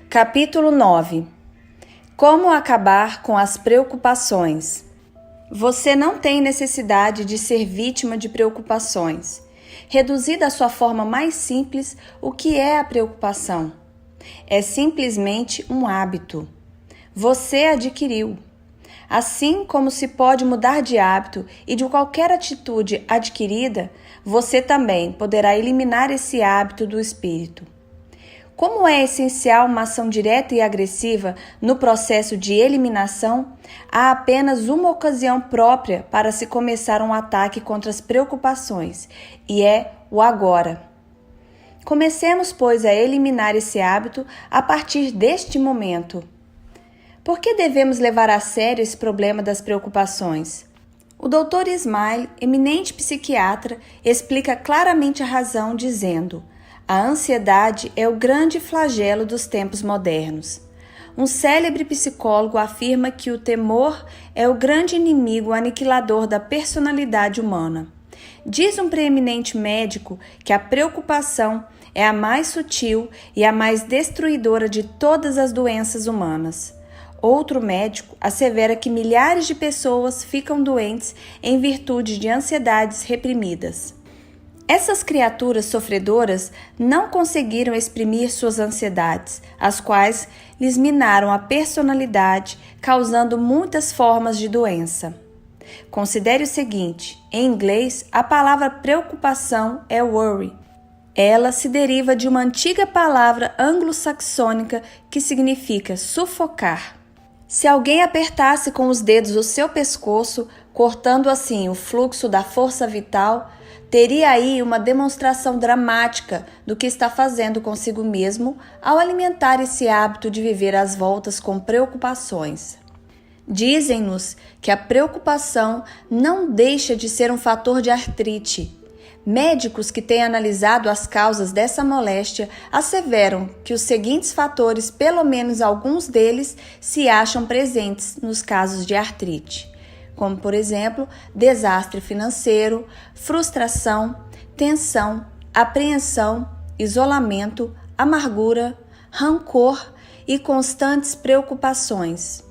capítulo 9. Como acabar com as preocupações? Você não tem necessidade de ser vítima de preocupações. Reduzida à sua forma mais simples, o que é a preocupação? É simplesmente um hábito. Você adquiriu. Assim como se pode mudar de hábito e de qualquer atitude adquirida, você também poderá eliminar esse hábito do espírito. Como é essencial uma ação direta e agressiva no processo de eliminação, há apenas uma ocasião própria para se começar um ataque contra as preocupações, e é o agora. Comecemos, pois, a eliminar esse hábito a partir deste momento. Por que devemos levar a sério esse problema das preocupações? O Dr. Smile, eminente psiquiatra, explica claramente a razão dizendo: a ansiedade é o grande flagelo dos tempos modernos. Um célebre psicólogo afirma que o temor é o grande inimigo aniquilador da personalidade humana. Diz um preeminente médico que a preocupação é a mais sutil e a mais destruidora de todas as doenças humanas. Outro médico assevera que milhares de pessoas ficam doentes em virtude de ansiedades reprimidas. Essas criaturas sofredoras não conseguiram exprimir suas ansiedades, as quais lhes minaram a personalidade, causando muitas formas de doença. Considere o seguinte: em inglês, a palavra preocupação é worry. Ela se deriva de uma antiga palavra anglo-saxônica que significa sufocar. Se alguém apertasse com os dedos o seu pescoço, cortando assim o fluxo da força vital, teria aí uma demonstração dramática do que está fazendo consigo mesmo ao alimentar esse hábito de viver às voltas com preocupações. Dizem-nos que a preocupação não deixa de ser um fator de artrite. Médicos que têm analisado as causas dessa moléstia asseveram que os seguintes fatores, pelo menos alguns deles, se acham presentes nos casos de artrite, como, por exemplo, desastre financeiro, frustração, tensão, apreensão, isolamento, amargura, rancor e constantes preocupações.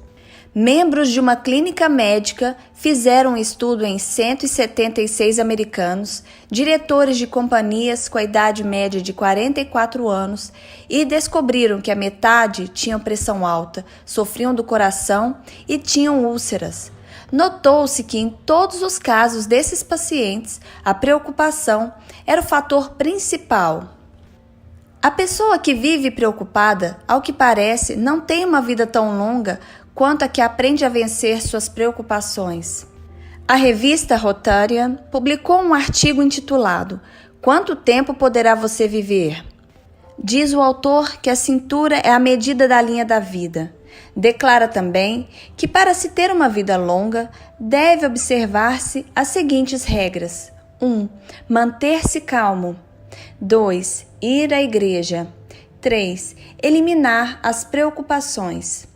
Membros de uma clínica médica fizeram um estudo em 176 americanos, diretores de companhias com a idade média de 44 anos, e descobriram que a metade tinham pressão alta, sofriam do coração e tinham úlceras. Notou-se que em todos os casos desses pacientes, a preocupação era o fator principal. A pessoa que vive preocupada, ao que parece, não tem uma vida tão longa quanto a que aprende a vencer suas preocupações. A revista Rotarian publicou um artigo intitulado "Quanto tempo poderá você viver?". Diz o autor que a cintura é a medida da linha da vida. Declara também que para se ter uma vida longa, deve observar-se as seguintes regras: 1. Manter-se calmo. 2. Ir à igreja. 3. Eliminar as preocupações.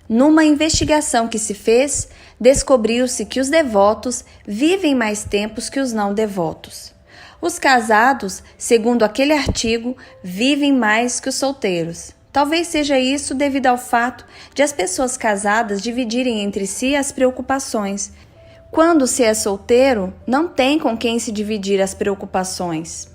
Numa investigação que se fez, descobriu-se que os devotos vivem mais tempos que os não devotos. Os casados, segundo aquele artigo, vivem mais que os solteiros. Talvez seja isso devido ao fato de as pessoas casadas dividirem entre si as preocupações. Quando se é solteiro, não tem com quem se dividir as preocupações.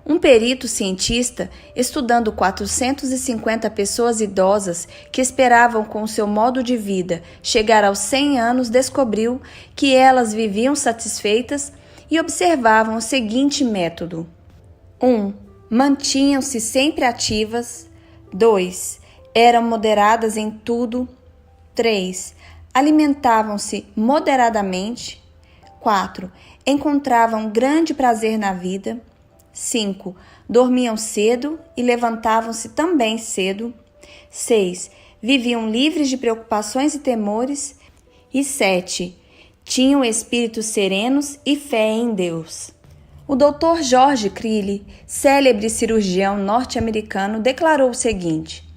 Um perito cientista, estudando 450 pessoas idosas que esperavam com seu modo de vida chegar aos 100 anos, descobriu que elas viviam satisfeitas e observavam o seguinte método: 1. Mantinham-se sempre ativas. 2. Eram moderadas em tudo. 3. Alimentavam-se moderadamente. 4. Encontravam grande prazer na vida. 5. Dormiam cedo e levantavam-se também cedo. 6. Viviam livres de preocupações e temores. E 7. Tinham espíritos serenos e fé em Deus. O Dr. George Crilley, célebre cirurgião norte-americano, declarou o seguinte: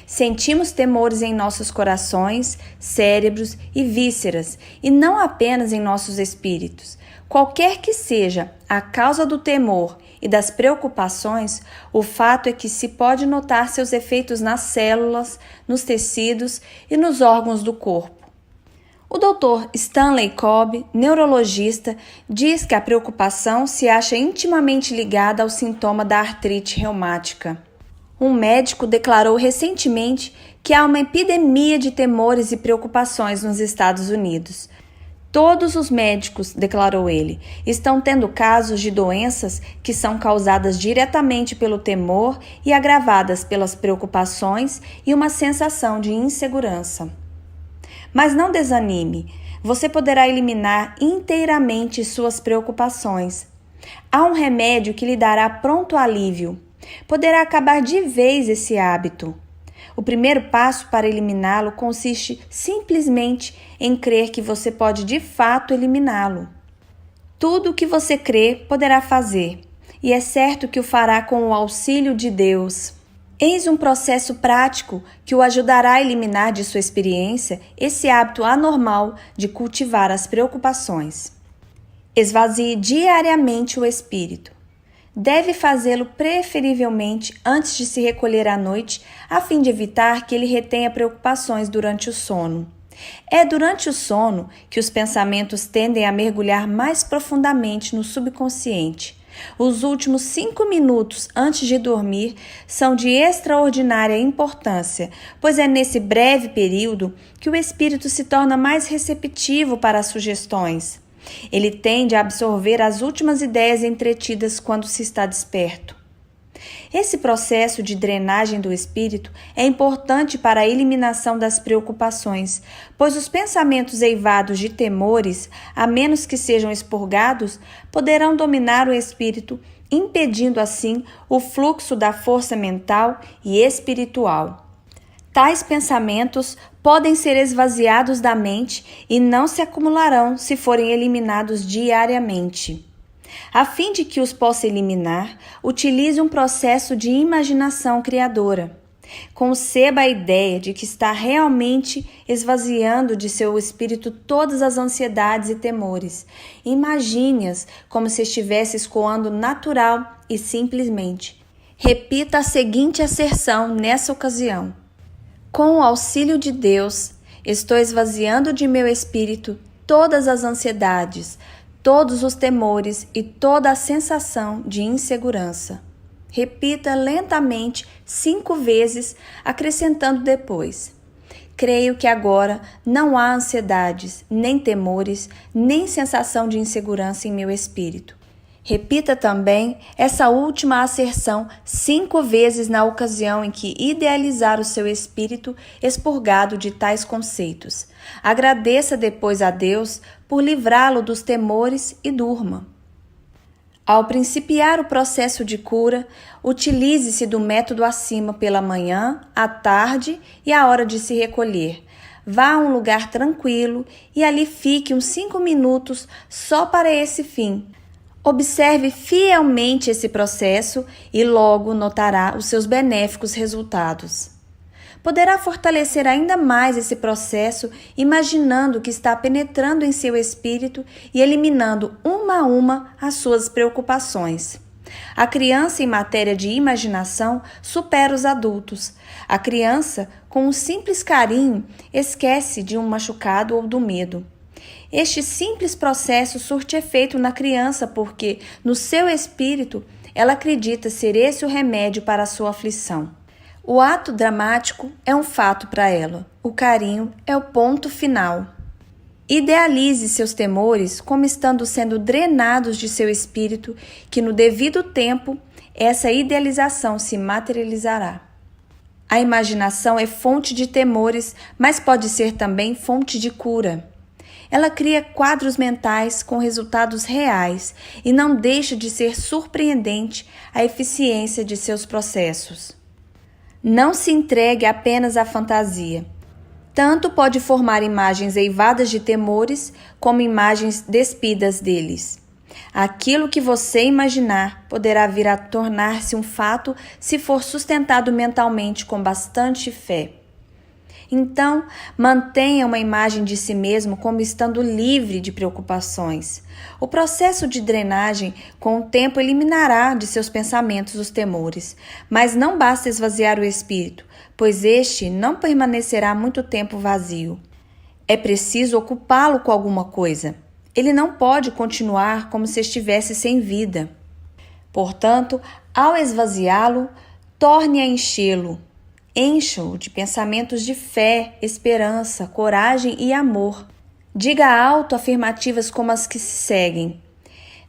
sentimos temores em nossos corações, cérebros e vísceras, e não apenas em nossos espíritos. Qualquer que seja a causa do temor e das preocupações, o fato é que se pode notar seus efeitos nas células, nos tecidos e nos órgãos do corpo. O Dr. Stanley Cobb, neurologista, diz que a preocupação se acha intimamente ligada ao sintoma da artrite reumática. Um médico declarou recentemente que há uma epidemia de temores e preocupações nos Estados Unidos. Todos os médicos, declarou ele, estão tendo casos de doenças que são causadas diretamente pelo temor e agravadas pelas preocupações e uma sensação de insegurança. Mas não desanime, você poderá eliminar inteiramente suas preocupações. Há um remédio que lhe dará pronto alívio. Poderá acabar de vez esse hábito. O primeiro passo para eliminá-lo consiste simplesmente em crer que você pode de fato eliminá-lo. Tudo o que você crê poderá fazer, e é certo que o fará com o auxílio de Deus. Eis um processo prático que o ajudará a eliminar de sua experiência esse hábito anormal de cultivar as preocupações. Esvazie diariamente o espírito. Deve fazê-lo preferivelmente antes de se recolher à noite, a fim de evitar que ele retenha preocupações durante o sono. É durante o sono que os pensamentos tendem a mergulhar mais profundamente no subconsciente. Os últimos 5 minutos antes de dormir são de extraordinária importância, pois é nesse breve período que o espírito se torna mais receptivo para as sugestões. Ele tende a absorver as últimas ideias entretidas quando se está desperto. Esse processo de drenagem do espírito é importante para a eliminação das preocupações, pois os pensamentos eivados de temores, a menos que sejam expurgados, poderão dominar o espírito, impedindo assim o fluxo da força mental e espiritual. Tais pensamentos podem ser esvaziados da mente e não se acumularão se forem eliminados diariamente. A fim de que os possa eliminar, utilize um processo de imaginação criadora. Conceba a ideia de que está realmente esvaziando de seu espírito todas as ansiedades e temores. Imagine-as como se estivesse escoando natural e simplesmente. Repita a seguinte asserção nessa ocasião: com o auxílio de Deus, estou esvaziando de meu espírito todas as ansiedades, todos os temores e toda a sensação de insegurança. Repita lentamente 5 vezes, acrescentando depois: creio que agora não há ansiedades, nem temores, nem sensação de insegurança em meu espírito. Repita também essa última asserção 5 vezes na ocasião em que idealizar o seu espírito expurgado de tais conceitos. Agradeça depois a Deus por livrá-lo dos temores e durma. Ao principiar o processo de cura, utilize-se do método acima pela manhã, à tarde e à hora de se recolher. Vá a um lugar tranquilo e ali fique uns 5 minutos só para esse fim. Observe fielmente esse processo e logo notará os seus benéficos resultados. Poderá fortalecer ainda mais esse processo imaginando que está penetrando em seu espírito e eliminando uma a uma as suas preocupações. A criança em matéria de imaginação supera os adultos. A criança, com um simples carinho, esquece de um machucado ou do medo. Este simples processo surte efeito na criança porque, no seu espírito, ela acredita ser esse o remédio para a sua aflição. O ato dramático é um fato para ela. O carinho é o ponto final. Idealize seus temores como estando sendo drenados de seu espírito, que no devido tempo essa idealização se materializará. A imaginação é fonte de temores, mas pode ser também fonte de cura. Ela cria quadros mentais com resultados reais e não deixa de ser surpreendente a eficiência de seus processos. Não se entregue apenas à fantasia. Tanto pode formar imagens eivadas de temores, como imagens despidas deles. Aquilo que você imaginar poderá vir a tornar-se um fato se for sustentado mentalmente com bastante fé. Então, mantenha uma imagem de si mesmo como estando livre de preocupações. O processo de drenagem, com o tempo, eliminará de seus pensamentos os temores. Mas não basta esvaziar o espírito, pois este não permanecerá muito tempo vazio. É preciso ocupá-lo com alguma coisa. Ele não pode continuar como se estivesse sem vida. Portanto, ao esvaziá-lo, torne a enchê-lo. Encha-o de pensamentos de fé, esperança, coragem e amor. Diga autoafirmativas como as que se seguem.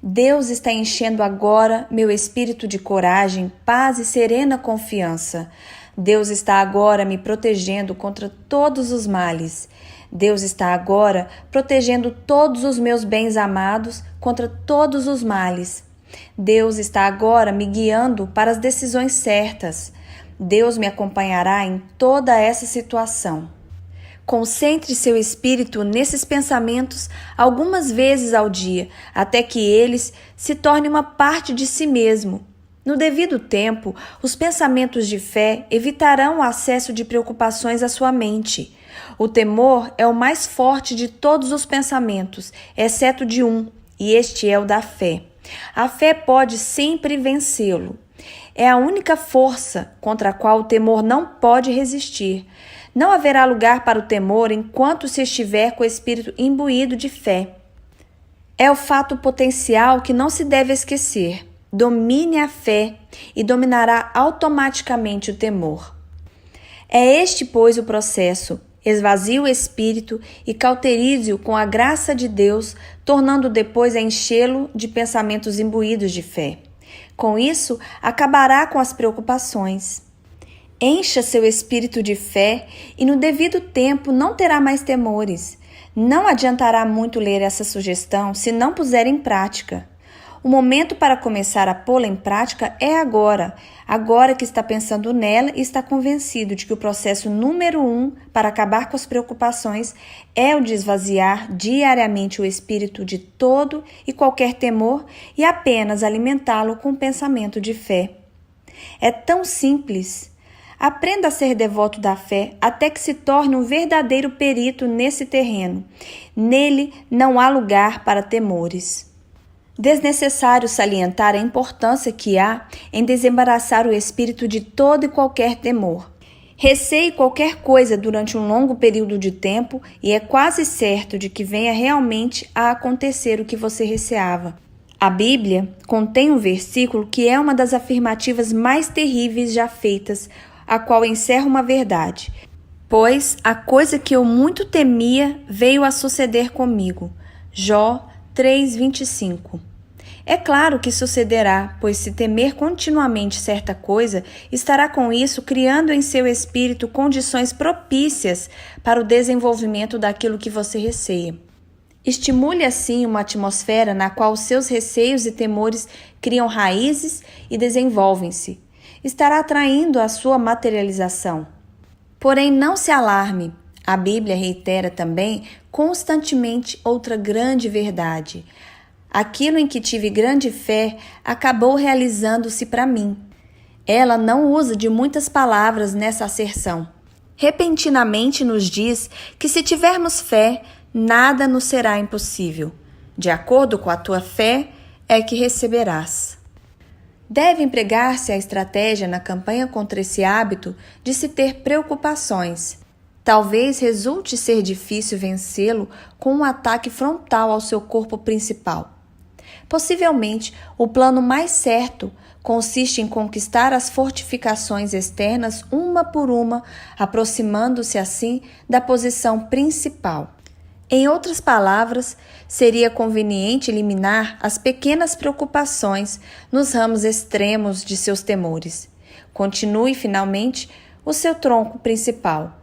Deus está enchendo agora meu espírito de coragem, paz e serena confiança. Deus está agora me protegendo contra todos os males. Deus está agora protegendo todos os meus bens amados contra todos os males. Deus está agora me guiando para as decisões certas. Deus me acompanhará em toda essa situação. Concentre seu espírito nesses pensamentos algumas vezes ao dia, até que eles se tornem uma parte de si mesmo. No devido tempo, os pensamentos de fé evitarão o acesso de preocupações à sua mente. O temor é o mais forte de todos os pensamentos, exceto de um, e este é o da fé. A fé pode sempre vencê-lo. É a única força contra a qual o temor não pode resistir. Não haverá lugar para o temor enquanto se estiver com o espírito imbuído de fé. É o fato potencial que não se deve esquecer. Domine a fé e dominará automaticamente o temor. É este, pois, o processo. Esvazie o espírito e cauterize-o com a graça de Deus, tornando depois a enchê-lo de pensamentos imbuídos de fé. Com isso, acabará com as preocupações. Encha seu espírito de fé e no devido tempo não terá mais temores. Não adiantará muito ler essa sugestão se não puser em prática. O momento para começar a pô-la em prática é agora que está pensando nela e está convencido de que o processo número 1 para acabar com as preocupações é o de esvaziar diariamente o espírito de todo e qualquer temor e apenas alimentá-lo com o pensamento de fé. É tão simples. Aprenda a ser devoto da fé até que se torne um verdadeiro perito nesse terreno. Nele não há lugar para temores. Desnecessário salientar a importância que há em desembaraçar o espírito de todo e qualquer temor. Receie qualquer coisa durante um longo período de tempo e é quase certo de que venha realmente a acontecer o que você receava. A Bíblia contém um versículo que é uma das afirmativas mais terríveis já feitas, a qual encerra uma verdade. Pois a coisa que eu muito temia veio a suceder comigo. Jó 3:25. É claro que sucederá, pois se temer continuamente certa coisa, estará com isso criando em seu espírito condições propícias para o desenvolvimento daquilo que você receia. Estimule assim uma atmosfera na qual seus receios e temores criam raízes e desenvolvem-se. Estará atraindo a sua materialização. Porém, não se alarme. A Bíblia reitera também constantemente outra grande verdade. Aquilo em que tive grande fé acabou realizando-se para mim. Ela não usa de muitas palavras nessa asserção. Repentinamente nos diz que se tivermos fé, nada nos será impossível. De acordo com a tua fé, é que receberás. Deve empregar-se a estratégia na campanha contra esse hábito de se ter preocupações. Talvez resulte ser difícil vencê-lo com um ataque frontal ao seu corpo principal. Possivelmente, o plano mais certo consiste em conquistar as fortificações externas uma por uma, aproximando-se assim da posição principal. Em outras palavras, seria conveniente eliminar as pequenas preocupações nos ramos extremos de seus temores. Continue, finalmente, o seu tronco principal.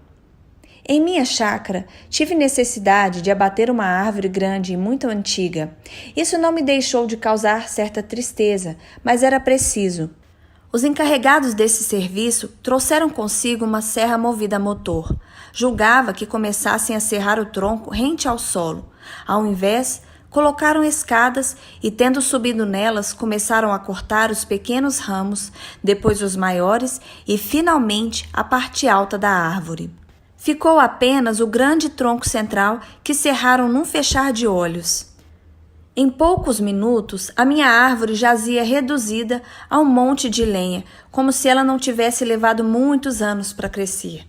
Em minha chácara, tive necessidade de abater uma árvore grande e muito antiga. Isso não me deixou de causar certa tristeza, mas era preciso. Os encarregados desse serviço trouxeram consigo uma serra movida a motor. Julgava que começassem a serrar o tronco rente ao solo. Ao invés, colocaram escadas e, tendo subido nelas, começaram a cortar os pequenos ramos, depois os maiores e, finalmente, a parte alta da árvore. Ficou apenas o grande tronco central que cerraram num fechar de olhos. Em poucos minutos, a minha árvore jazia reduzida a um monte de lenha, como se ela não tivesse levado muitos anos para crescer.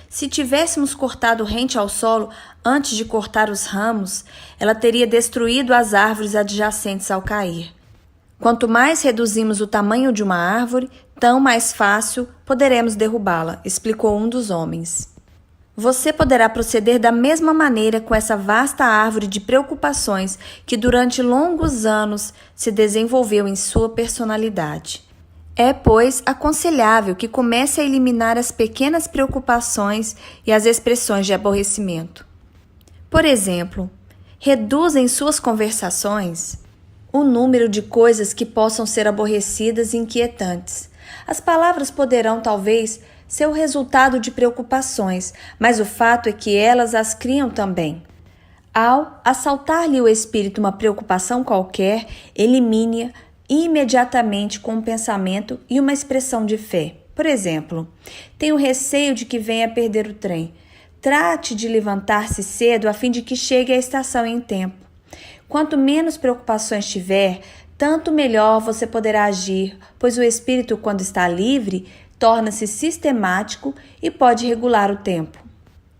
Se tivéssemos cortado rente ao solo antes de cortar os ramos, ela teria destruído as árvores adjacentes ao cair. Quanto mais reduzimos o tamanho de uma árvore, tão mais fácil poderemos derrubá-la, explicou um dos homens. Você poderá proceder da mesma maneira com essa vasta árvore de preocupações que durante longos anos se desenvolveu em sua personalidade. É, pois, aconselhável que comece a eliminar as pequenas preocupações e as expressões de aborrecimento. Por exemplo, reduza em suas conversações o número de coisas que possam ser aborrecidas e inquietantes. As palavras poderão, talvez, ser o resultado de preocupações, mas o fato é que elas as criam também. Ao assaltar-lhe o espírito uma preocupação qualquer, elimine-a imediatamente com um pensamento e uma expressão de fé. Por exemplo, tenho receio de que venha perder o trem. Trate de levantar-se cedo a fim de que chegue à estação em tempo. Quanto menos preocupações tiver, tanto melhor você poderá agir, pois o espírito, quando está livre, torna-se sistemático e pode regular o tempo.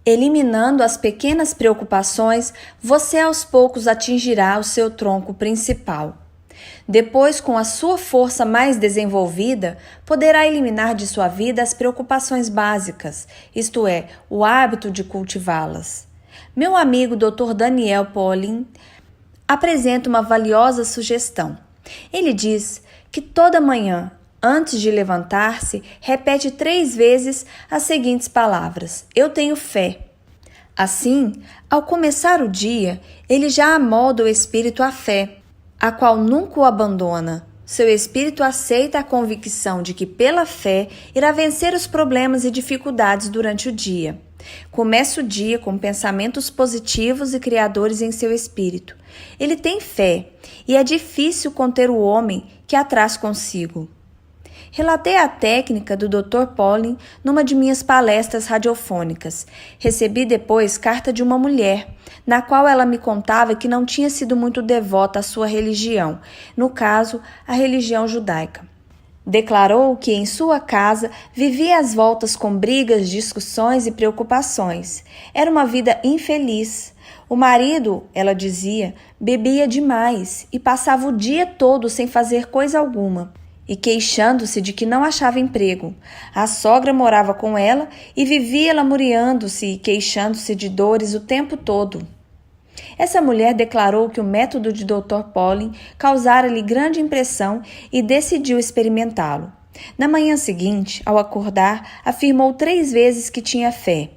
Eliminando as pequenas preocupações, você aos poucos atingirá o seu tronco principal. Depois, com a sua força mais desenvolvida, poderá eliminar de sua vida as preocupações básicas, isto é, o hábito de cultivá-las. Meu amigo Dr. Daniel Pauling apresenta uma valiosa sugestão. Ele diz que toda manhã, antes de levantar-se, repete 3 vezes as seguintes palavras: eu tenho fé. Assim, ao começar o dia, ele já amolda o espírito à fé, a qual nunca o abandona. Seu espírito aceita a convicção de que, pela fé, irá vencer os problemas e dificuldades durante o dia. Comece o dia com pensamentos positivos e criadores em seu espírito. Ele tem fé, e é difícil conter o homem que a traz consigo. Relatei a técnica do Dr. Pauling numa de minhas palestras radiofônicas. Recebi depois carta de uma mulher, na qual ela me contava que não tinha sido muito devota à sua religião, no caso, a religião judaica. Declarou que em sua casa vivia às voltas com brigas, discussões e preocupações. Era uma vida infeliz. O marido, ela dizia, bebia demais e passava o dia todo sem fazer coisa alguma, e queixando-se de que não achava emprego. A sogra morava com ela e vivia lamuriando-se e queixando-se de dores o tempo todo. Essa mulher declarou que o método de Dr. Pauling causara-lhe grande impressão e decidiu experimentá-lo. Na manhã seguinte, ao acordar, afirmou 3 vezes que tinha fé.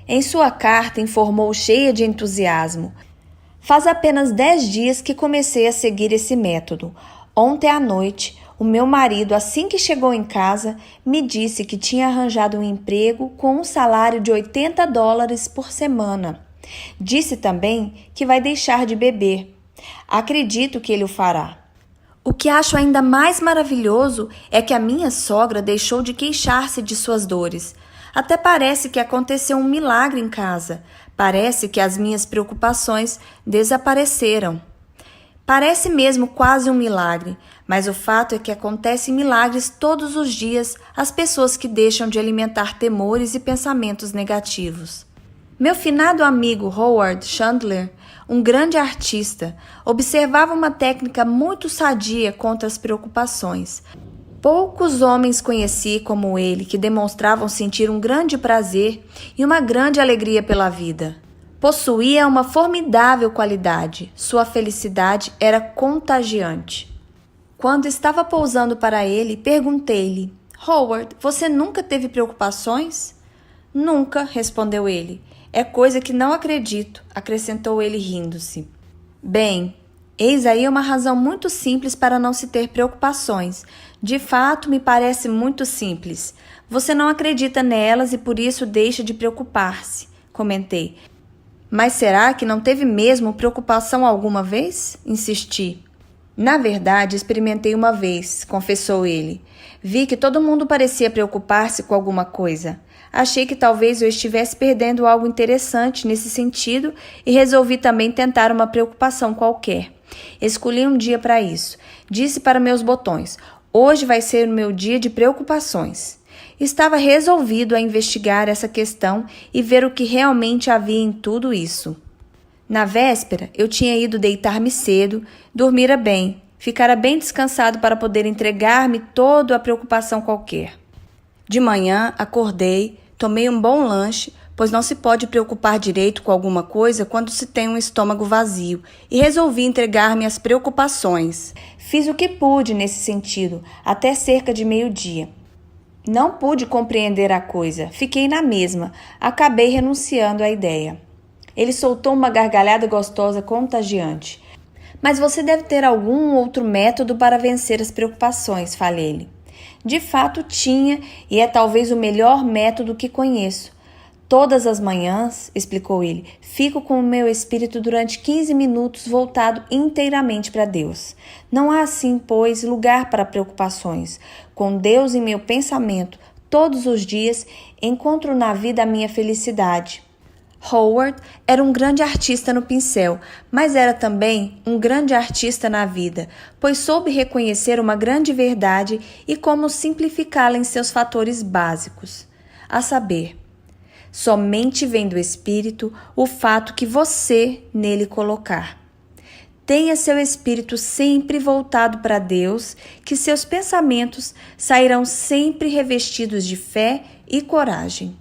Em sua carta, informou cheia de entusiasmo: faz apenas 10 dias que comecei a seguir esse método. Ontem à noite, o meu marido, assim que chegou em casa, me disse que tinha arranjado um emprego com um salário de $80 por semana. Disse também que vai deixar de beber. Acredito que ele o fará. O que acho ainda mais maravilhoso é que a minha sogra deixou de queixar-se de suas dores. Até parece que aconteceu um milagre em casa. Parece que as minhas preocupações desapareceram. Parece mesmo quase um milagre, mas o fato é que acontecem milagres todos os dias às pessoas que deixam de alimentar temores e pensamentos negativos. Meu finado amigo Howard Chandler, um grande artista, observava uma técnica muito sadia contra as preocupações. Poucos homens conheci como ele que demonstravam sentir um grande prazer e uma grande alegria pela vida. Possuía uma formidável qualidade, sua felicidade era contagiante. Quando estava pousando para ele, perguntei-lhe: Howard, você nunca teve preocupações? Nunca, respondeu ele. É coisa que não acredito, acrescentou ele rindo-se. Bem, eis aí uma razão muito simples para não se ter preocupações. De fato, me parece muito simples. Você não acredita nelas e por isso deixa de preocupar-se, comentei. Mas será que não teve mesmo preocupação alguma vez? Insisti. Na verdade, experimentei uma vez, confessou ele. Vi que todo mundo parecia preocupar-se com alguma coisa. Achei que talvez eu estivesse perdendo algo interessante nesse sentido e resolvi também tentar uma preocupação qualquer. Escolhi um dia para isso. Disse para meus botões: hoje vai ser o meu dia de preocupações. Estava resolvido a investigar essa questão e ver o que realmente havia em tudo isso. Na véspera, eu tinha ido deitar-me cedo, dormira bem, ficara bem descansado para poder entregar-me toda a preocupação qualquer. De manhã, acordei, tomei um bom lanche, pois não se pode preocupar direito com alguma coisa quando se tem um estômago vazio, e resolvi entregar-me às preocupações. Fiz o que pude nesse sentido, até cerca de meio-dia. Não pude compreender a coisa, fiquei na mesma, acabei renunciando à ideia. Ele soltou uma gargalhada gostosa contagiante. Mas você deve ter algum outro método para vencer as preocupações, falei-lhe. De fato tinha, e é talvez o melhor método que conheço. Todas as manhãs, explicou ele, fico com o meu espírito durante 15 minutos voltado inteiramente para Deus. Não há assim, pois, lugar para preocupações. Com Deus em meu pensamento, todos os dias, encontro na vida a minha felicidade. Howard era um grande artista no pincel, mas era também um grande artista na vida, pois soube reconhecer uma grande verdade e como simplificá-la em seus fatores básicos, a saber, somente vem do Espírito o fato que você nele colocar. Tenha seu espírito sempre voltado para Deus, que seus pensamentos sairão sempre revestidos de fé e coragem.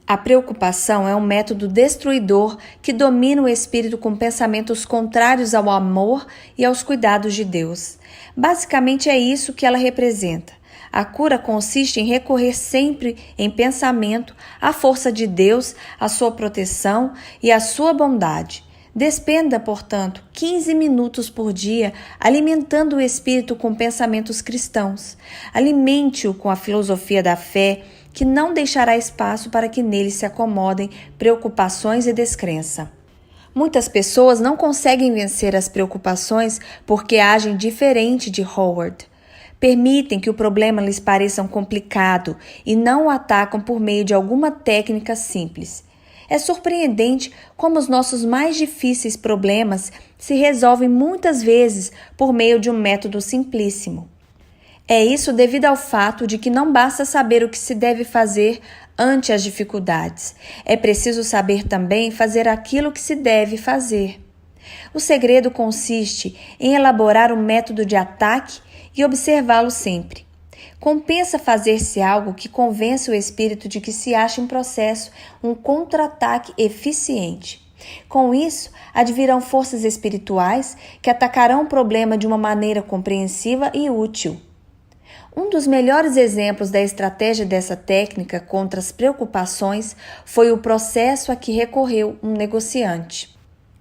A preocupação é um método destruidor que domina o espírito com pensamentos contrários ao amor e aos cuidados de Deus. Basicamente é isso que ela representa. A cura consiste em recorrer sempre em pensamento à força de Deus, à sua proteção e à sua bondade. Despenda, portanto, 15 minutos por dia alimentando o espírito com pensamentos cristãos. Alimente-o com a filosofia da fé, que não deixará espaço para que nele se acomodem preocupações e descrença. Muitas pessoas não conseguem vencer as preocupações porque agem diferente de Howard. Permitem que o problema lhes pareça complicado e não o atacam por meio de alguma técnica simples. É surpreendente como os nossos mais difíceis problemas se resolvem muitas vezes por meio de um método simplíssimo. É isso devido ao fato de que não basta saber o que se deve fazer ante as dificuldades. É preciso saber também fazer aquilo que se deve fazer. O segredo consiste em elaborar um método de ataque e observá-lo sempre. Compensa fazer-se algo que convença o espírito de que se acha em processo um contra-ataque eficiente. Com isso, advirão forças espirituais que atacarão o problema de uma maneira compreensiva e útil. Um dos melhores exemplos da estratégia dessa técnica contra as preocupações foi o processo a que recorreu um negociante.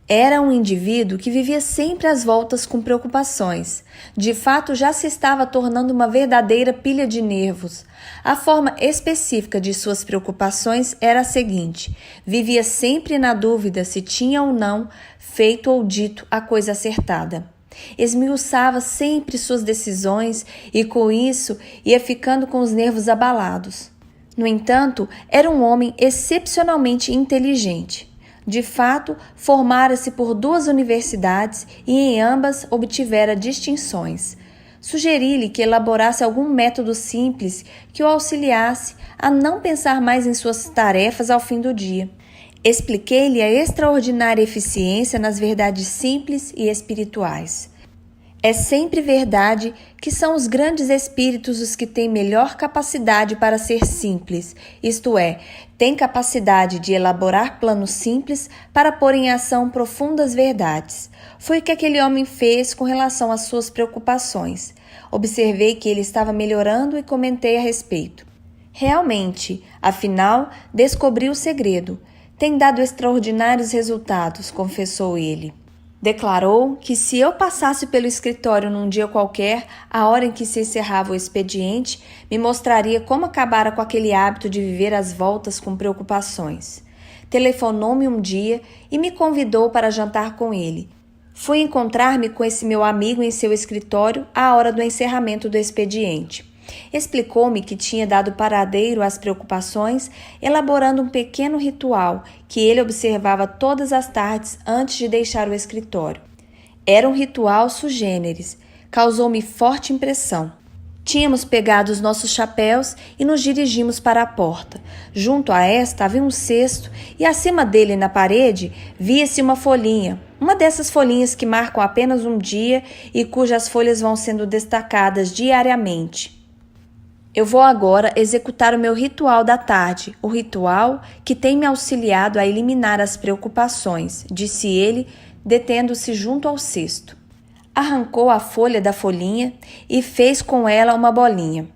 Era um indivíduo que vivia sempre às voltas com preocupações. De fato, já se estava tornando uma verdadeira pilha de nervos. A forma específica de suas preocupações era a seguinte: vivia sempre na dúvida se tinha ou não feito ou dito a coisa acertada. Esmiuçava sempre suas decisões e, com isso, ia ficando com os nervos abalados. No entanto, era um homem excepcionalmente inteligente. De fato, formara-se por 2 universidades e em ambas obtivera distinções. Sugeri-lhe que elaborasse algum método simples que o auxiliasse a não pensar mais em suas tarefas ao fim do dia. Expliquei-lhe a extraordinária eficiência nas verdades simples e espirituais. É sempre verdade que são os grandes espíritos os que têm melhor capacidade para ser simples, isto é, têm capacidade de elaborar planos simples para pôr em ação profundas verdades. Foi o que aquele homem fez com relação às suas preocupações. Observei que ele estava melhorando e comentei a respeito. Realmente, afinal, descobri o segredo. Tem dado extraordinários resultados, confessou ele. Declarou que se eu passasse pelo escritório num dia qualquer, a hora em que se encerrava o expediente, me mostraria como acabara com aquele hábito de viver às voltas com preocupações. Telefonou-me um dia e me convidou para jantar com ele. Fui encontrar-me com esse meu amigo em seu escritório à hora do encerramento do expediente. Explicou-me que tinha dado paradeiro às preocupações, elaborando um pequeno ritual que ele observava todas as tardes antes de deixar o escritório. Era um ritual sui generis, causou-me forte impressão. Tínhamos pegado os nossos chapéus e nos dirigimos para a porta. Junto a esta havia um cesto e acima dele, na parede, via-se uma folhinha, uma dessas folhinhas que marcam apenas um dia e cujas folhas vão sendo destacadas diariamente. Eu vou agora executar o meu ritual da tarde, o ritual que tem me auxiliado a eliminar as preocupações, disse ele, detendo-se junto ao cesto. Arrancou a folha da folhinha e fez com ela uma bolinha.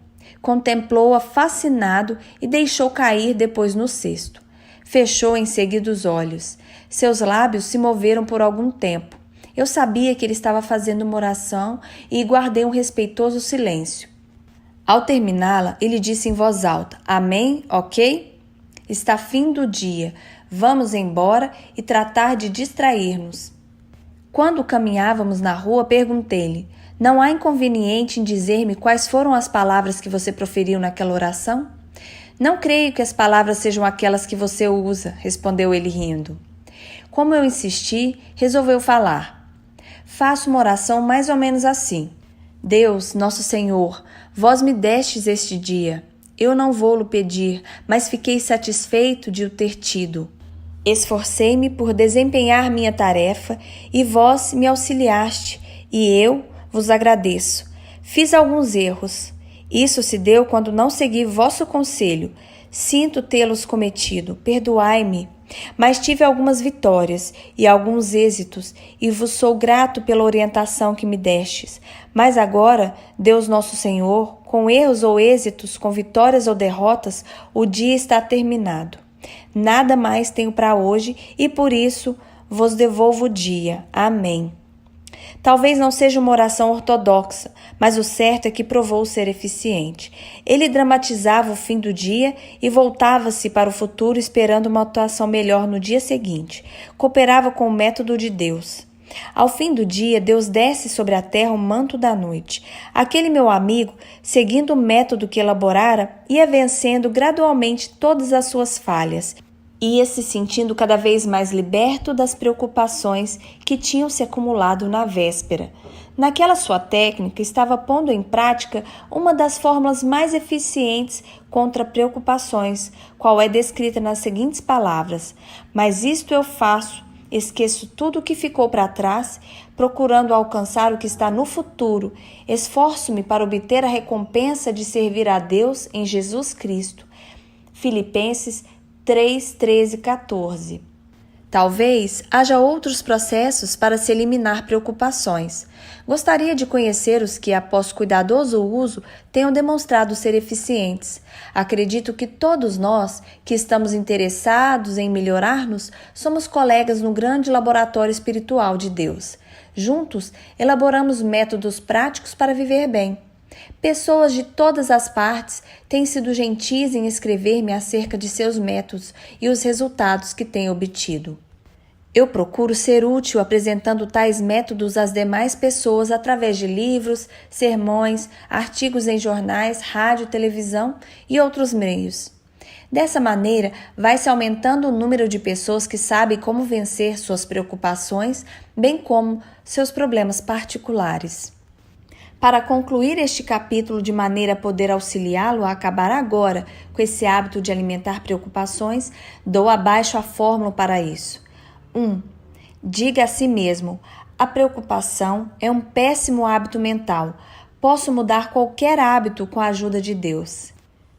Contemplou-a fascinado e deixou cair depois no cesto. Fechou em seguida os olhos. Seus lábios se moveram por algum tempo. Eu sabia que ele estava fazendo uma oração e guardei um respeitoso silêncio. Ao terminá-la, ele disse em voz alta: Amém, ok? Está fim do dia. Vamos embora e tratar de distrair-nos. Quando caminhávamos na rua, perguntei-lhe: Não há inconveniente em dizer-me quais foram as palavras que você proferiu naquela oração? Não creio que as palavras sejam aquelas que você usa, respondeu ele rindo. Como eu insisti, resolveu falar. Faço uma oração mais ou menos assim: Deus, nosso Senhor, vós me destes este dia. Eu não vou-lo pedir, mas fiquei satisfeito de o ter tido. Esforcei-me por desempenhar minha tarefa e vós me auxiliaste, e eu vos agradeço. Fiz alguns erros. Isso se deu quando não segui vosso conselho. Sinto tê-los cometido. Perdoai-me. Mas tive algumas vitórias e alguns êxitos, e vos sou grato pela orientação que me destes. Mas agora, Deus nosso Senhor, com erros ou êxitos, com vitórias ou derrotas, o dia está terminado. Nada mais tenho para hoje e por isso vos devolvo o dia. Amém. Talvez não seja uma oração ortodoxa, mas o certo é que provou ser eficiente. Ele dramatizava o fim do dia e voltava-se para o futuro esperando uma atuação melhor no dia seguinte. Cooperava com o método de Deus. Ao fim do dia, Deus desce sobre a terra o manto da noite. Aquele meu amigo, seguindo o método que elaborara, ia vencendo gradualmente todas as suas falhas. Ia se sentindo cada vez mais liberto das preocupações que tinham se acumulado na véspera. Naquela sua técnica, estava pondo em prática uma das fórmulas mais eficientes contra preocupações, qual é descrita nas seguintes palavras: Mas isto eu faço, esqueço tudo o que ficou para trás, procurando alcançar o que está no futuro. Esforço-me para obter a recompensa de servir a Deus em Jesus Cristo. Filipenses 3, 13, 14. Talvez haja outros processos para se eliminar preocupações. Gostaria de conhecer os que, após cuidadoso uso, tenham demonstrado ser eficientes. Acredito que todos nós, que estamos interessados em melhorar-nos, somos colegas no grande laboratório espiritual de Deus. Juntos, elaboramos métodos práticos para viver bem. Pessoas de todas as partes têm sido gentis em escrever-me acerca de seus métodos e os resultados que têm obtido. Eu procuro ser útil apresentando tais métodos às demais pessoas através de livros, sermões, artigos em jornais, rádio, televisão e outros meios. Dessa maneira, vai-se aumentando o número de pessoas que sabem como vencer suas preocupações, bem como seus problemas particulares. Para concluir este capítulo de maneira a poder auxiliá-lo a acabar agora com esse hábito de alimentar preocupações, dou abaixo a fórmula para isso. 1. Diga a si mesmo: a preocupação é um péssimo hábito mental. Posso mudar qualquer hábito com a ajuda de Deus.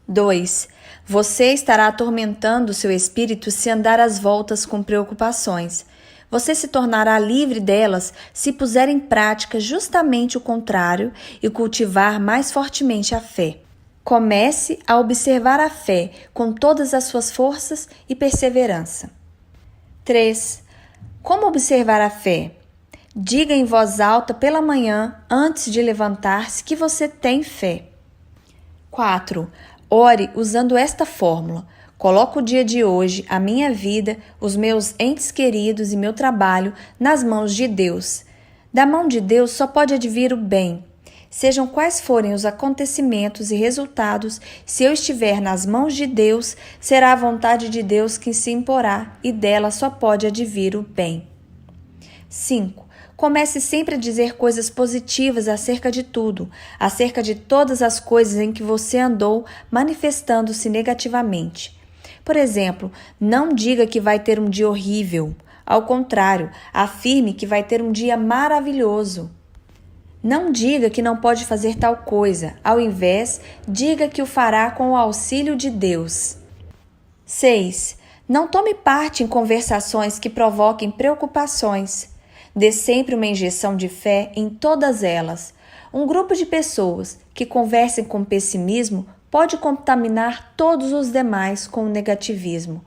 2. Você estará atormentando seu espírito se andar às voltas com preocupações. Você se tornará livre delas se puser em prática justamente o contrário e cultivar mais fortemente a fé. Comece a observar a fé com todas as suas forças e perseverança. 3. Como observar a fé? Diga em voz alta pela manhã, antes de levantar-se, que você tem fé. 4. Ore usando esta fórmula. Coloco o dia de hoje, a minha vida, os meus entes queridos e meu trabalho nas mãos de Deus. Da mão de Deus só pode advir o bem. Sejam quais forem os acontecimentos e resultados, se eu estiver nas mãos de Deus, será a vontade de Deus que se imporá e dela só pode advir o bem. 5. Comece sempre a dizer coisas positivas acerca de tudo, acerca de todas as coisas em que você andou manifestando-se negativamente. Por exemplo, não diga que vai ter um dia horrível. Ao contrário, afirme que vai ter um dia maravilhoso. Não diga que não pode fazer tal coisa. Ao invés, diga que o fará com o auxílio de Deus. 6. Não tome parte em conversações que provoquem preocupações. Dê sempre uma injeção de fé em todas elas. Um grupo de pessoas que conversem com pessimismo pode contaminar todos os demais com o negativismo.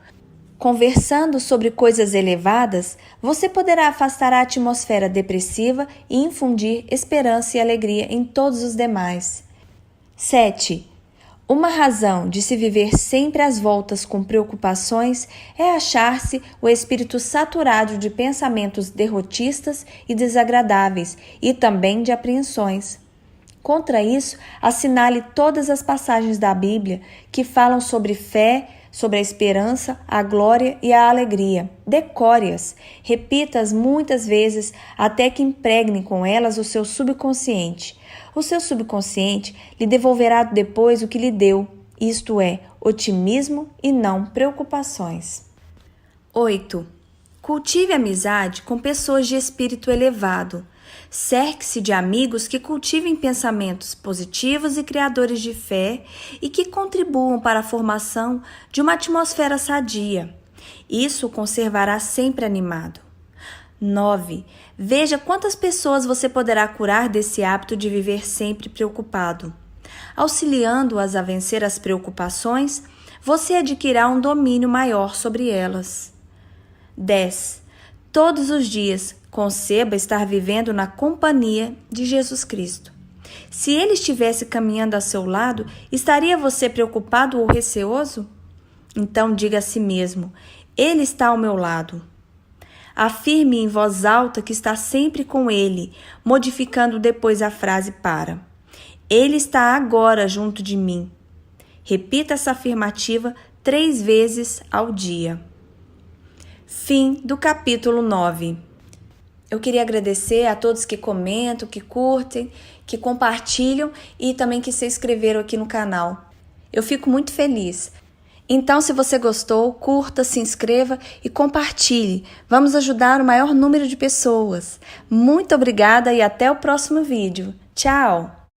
Conversando sobre coisas elevadas, você poderá afastar a atmosfera depressiva e infundir esperança e alegria em todos os demais. 7. Uma razão de se viver sempre às voltas com preocupações é achar-se o espírito saturado de pensamentos derrotistas e desagradáveis e também de apreensões. Contra isso, assinale todas as passagens da Bíblia que falam sobre fé, sobre a esperança, a glória e a alegria. Decore-as, repita-as muitas vezes até que impregne com elas o seu subconsciente. O seu subconsciente lhe devolverá depois o que lhe deu, isto é, otimismo e não preocupações. 8. Cultive amizade com pessoas de espírito elevado. Cerque-se de amigos que cultivem pensamentos positivos e criadores de fé e que contribuam para a formação de uma atmosfera sadia. Isso o conservará sempre animado. 9. Veja quantas pessoas você poderá curar desse hábito de viver sempre preocupado. Auxiliando-as a vencer as preocupações, você adquirirá um domínio maior sobre elas. 10. Todos os dias, conceba estar vivendo na companhia de Jesus Cristo. Se Ele estivesse caminhando a seu lado, estaria você preocupado ou receoso? Então diga a si mesmo: Ele está ao meu lado. Afirme em voz alta que está sempre com Ele, modificando depois a frase para: Ele está agora junto de mim. Repita essa afirmativa 3 vezes ao dia. Fim do capítulo 9. Eu queria agradecer a todos que comentam, que curtem, que compartilham e também que se inscreveram aqui no canal. Eu fico muito feliz. Então, se você gostou, curta, se inscreva e compartilhe. Vamos ajudar o maior número de pessoas. Muito obrigada e até o próximo vídeo. Tchau!